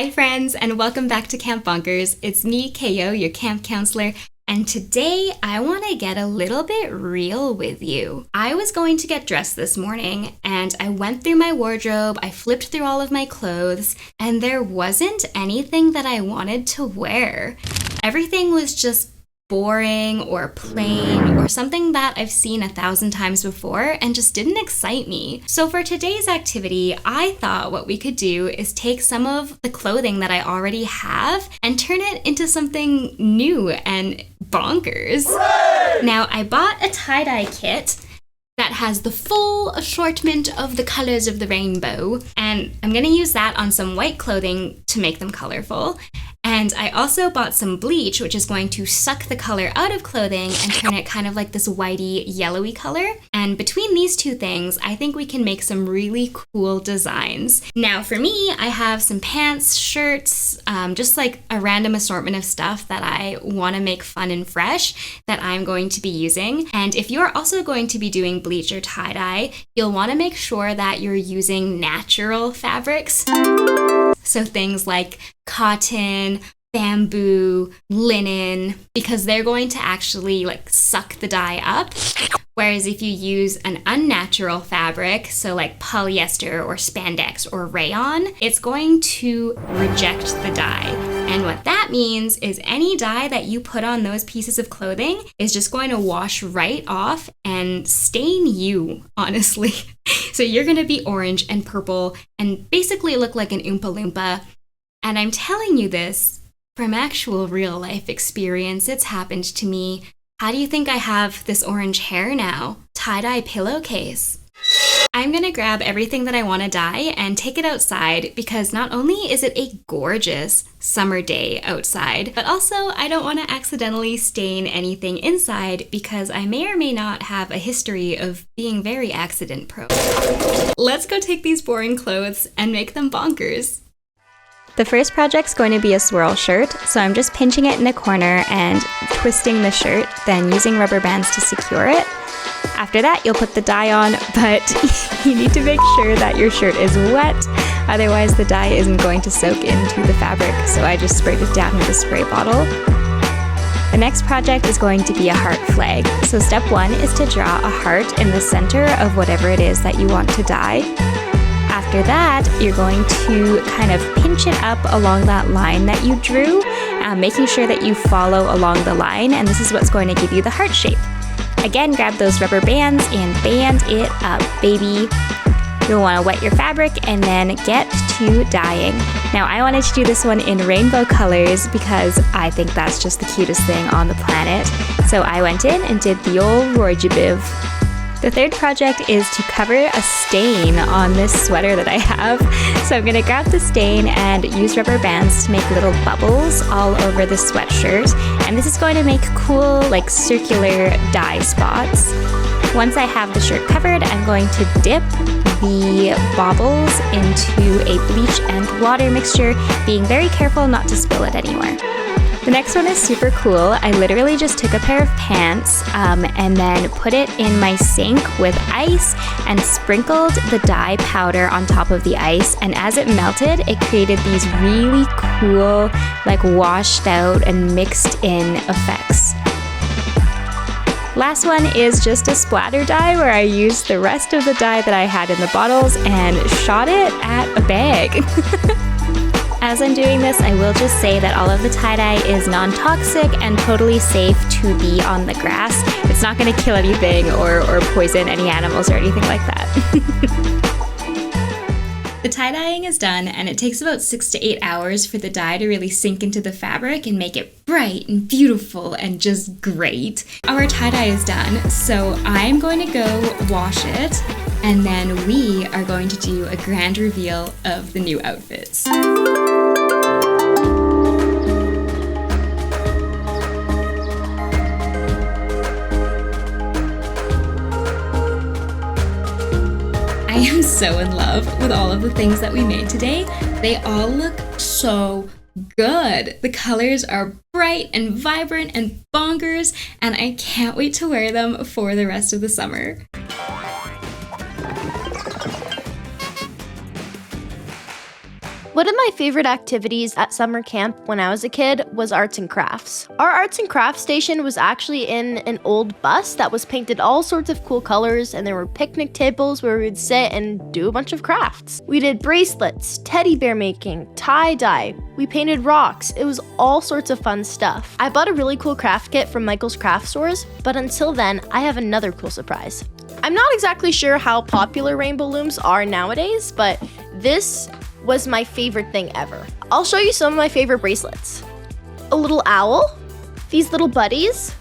Hi friends, and welcome back to Camp Bonkers. It's me, KO, your camp counselor, and today I want to get a little bit real with you. I was going to get dressed this morning, and I went through my wardrobe, I flipped through all of my clothes, and there wasn't anything that I wanted to wear. Everything was just boring or plain or something that I've seen 1,000 times before and just didn't excite me. So for today's activity, I thought what we could do is take some of the clothing that I already have and turn it into something new and bonkers. Hooray! Now, I bought a tie-dye kit that has the full assortment of the colors of the rainbow, and I'm gonna use that on some white clothing to make them colorful. And I also bought some bleach, which is going to suck the color out of clothing and turn it kind of like this whitey, yellowy color. And between these two things, I think we can make some really cool designs. Now for me, I have some pants, shirts, just like a random assortment of stuff that I want to make fun and fresh that I'm going to be using. And if you're also going to be doing bleach or tie-dye, you'll want to make sure that you're using natural fabrics. So things like cotton, bamboo, linen, because they're going to actually like suck the dye up. Whereas if you use an unnatural fabric, so like polyester or spandex or rayon, it's going to reject the dye. And what that means is any dye that you put on those pieces of clothing is just going to wash right off and stain you, honestly. So you're gonna be orange and purple and basically look like an Oompa Loompa. And I'm telling you this from actual real life experience. It's happened to me. How do you think I have this orange hair now? Tie-dye pillowcase. I'm gonna grab everything that I want to dye and take it outside because not only is it a gorgeous summer day outside, but also I don't want to accidentally stain anything inside because I may or may not have a history of being very accident prone. Let's go take these boring clothes and make them bonkers. The first project's going to be a swirl shirt, so I'm just pinching it in a corner and twisting the shirt, then using rubber bands to secure it. After that, you'll put the dye on, but you need to make sure that your shirt is wet, otherwise the dye isn't going to soak into the fabric, so I just sprayed it down with a spray bottle. The next project is going to be a heart flag. So step one is to draw a heart in the center of whatever it is that you want to dye. After that, you're going to kind of pinch it up along that line that you drew, making sure that you follow along the line, and this is what's going to give you the heart shape. Again, grab those rubber bands and band it up, baby. You'll want to wet your fabric and then get to dyeing. Now, I wanted to do this one in rainbow colors because I think that's just the cutest thing on the planet. So I went in and did the old Roijabiv. The third project is to cover a stain on this sweater that I have. So I'm gonna grab the stain and use rubber bands to make little bubbles all over the sweatshirt. And this is going to make cool, like circular dye spots. Once I have the shirt covered, I'm going to dip the baubles into a bleach and water mixture, being very careful not to spill it anywhere. The next one is super cool. I literally just took a pair of pants and then put it in my sink with ice and sprinkled the dye powder on top of the ice. And as it melted, it created these really cool, like washed out and mixed in effects. Last one is just a splatter dye where I used the rest of the dye that I had in the bottles and shot it at a bag. As I'm doing this, I will just say that all of the tie-dye is non-toxic and totally safe to be on the grass. It's not going to kill anything or poison any animals or anything like that. The tie-dyeing is done, and it takes about 6 to 8 hours for the dye to really sink into the fabric and make it bright and beautiful and just great. Our tie-dye is done, so I'm going to go wash it, and then we are going to do a grand reveal of the new outfits. I am so in love with all of the things that we made today. They all look so good. The colors are bright and vibrant and bonkers, and I can't wait to wear them for the rest of the summer. One of my favorite activities at summer camp when I was a kid was arts and crafts. Our arts and crafts station was actually in an old bus that was painted all sorts of cool colors, and there were picnic tables where we would sit and do a bunch of crafts. We did bracelets, teddy bear making, tie-dye. We painted rocks. It was all sorts of fun stuff. I bought a really cool craft kit from Michael's Craft Stores, but until then, I have another cool surprise. I'm not exactly sure how popular rainbow looms are nowadays, but this was my favorite thing ever. I'll show you some of my favorite bracelets. A little owl, these little buddies,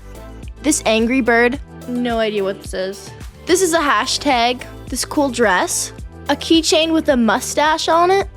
this angry bird, no idea what this is. This is a hashtag, this cool dress, a keychain with a mustache on it.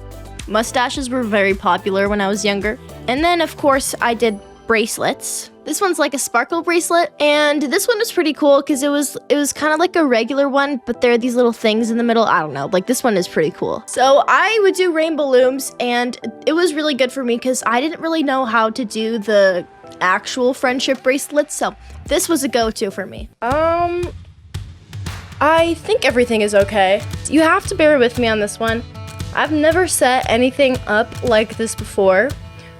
Mustaches were very popular when I was younger. And then of course I did bracelets. This one's like a sparkle bracelet, and this one was pretty cool because it was kind of like a regular one, but there are these little things in the middle. I don't know, like this one is pretty cool. So I would do rainbow looms, and it was really good for me because I didn't really know how to do the actual friendship bracelets, so this was a go-to for me. I think everything is okay. You have to bear with me on this one. I've never set anything up like this before.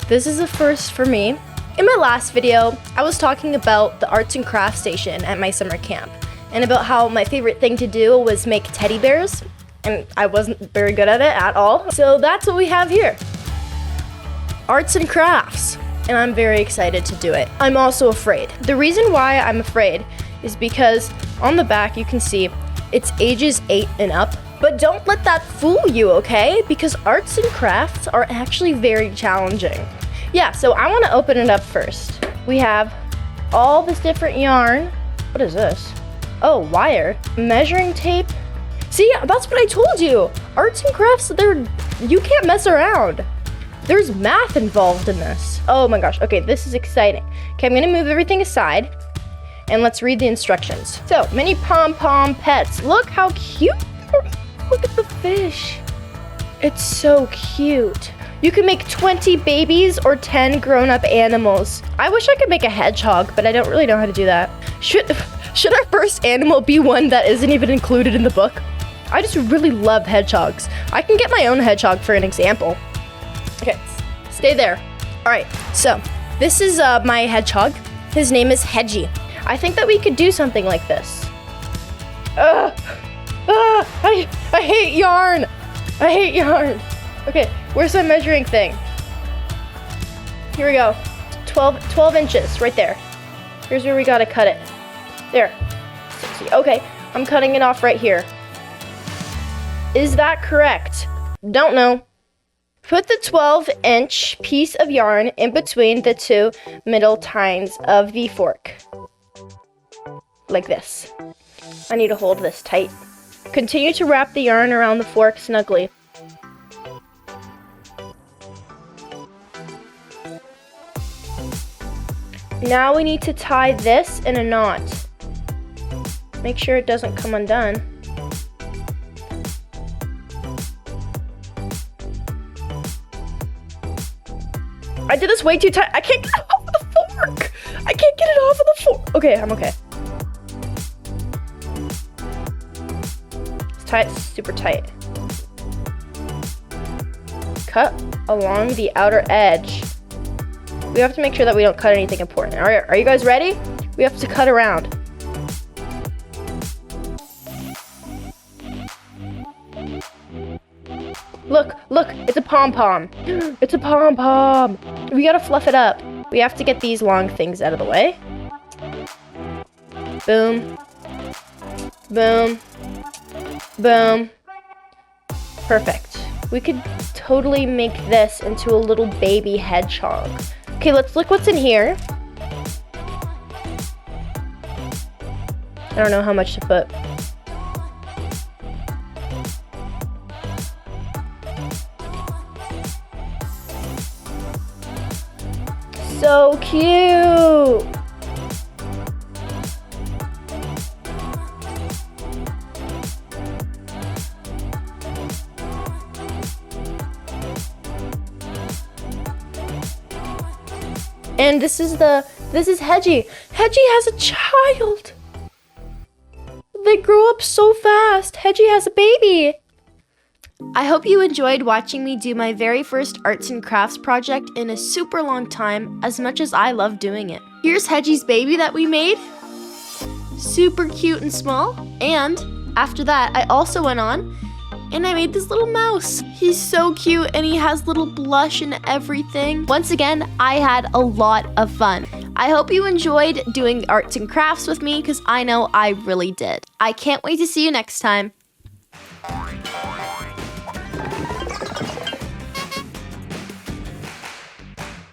This is a first for me. In my last video, I was talking about the arts and crafts station at my summer camp and about how my favorite thing to do was make teddy bears, and I wasn't very good at it at all. So that's what we have here. Arts and crafts, and I'm very excited to do it. I'm also afraid. The reason why I'm afraid is because on the back you can see it's ages 8 and up. But don't let that fool you, okay? Because arts and crafts are actually very challenging. Yeah, so I want to open it up first. We have all this different yarn. What is this? Oh, wire. Measuring tape. See, that's what I told you. Arts and crafts, you can't mess around. There's math involved in this. Oh my gosh, okay, this is exciting. Okay, I'm gonna move everything aside and let's read the instructions. So, mini pom-pom pets. Look how cute. Look at the fish. It's so cute. You can make 20 babies or 10 grown-up animals. I wish I could make a hedgehog, but I don't really know how to do that. Should our first animal be one that isn't even included in the book? I just really love hedgehogs. I can get my own hedgehog for an example. Okay, stay there. All right, so this is my hedgehog. His name is Hedgie. I think that we could do something like this. I hate yarn. I hate yarn. Okay, where's my measuring thing? Here we go. 12 inches, right there. Here's where we gotta cut it. There. 60. Okay, I'm cutting it off right here. Is that correct? Don't know. Put the 12-inch piece of yarn in between the two middle tines of the fork. Like this. I need to hold this tight. Continue to wrap the yarn around the fork snugly. Now we need to tie this in a knot. Make sure it doesn't come undone. I did this way too tight. I can't get it off of the fork. I can't get it off of the fork. Okay, I'm okay. Let's tie it super tight. Cut along the outer edge. We have to make sure that we don't cut anything important. All right, are you guys ready? We have to cut around. Look, it's a pom-pom. It's a pom-pom. We gotta fluff it up. We have to get these long things out of the way. Boom. Boom. Boom. Perfect. We could totally make this into a little baby hedgehog. Okay, let's look what's in here. I don't know how much to put. So cute! And this is Hedgie. Hedgie has a child. They grew up so fast. Hedgie has a baby. I hope you enjoyed watching me do my very first arts and crafts project in a super long time, as much as I love doing it. Here's Hedgie's baby that we made. Super cute and small. And after that, I also went on and I made this little mouse. He's so cute and he has little blush and everything. Once again, I had a lot of fun. I hope you enjoyed doing arts and crafts with me because I know I really did. I can't wait to see you next time.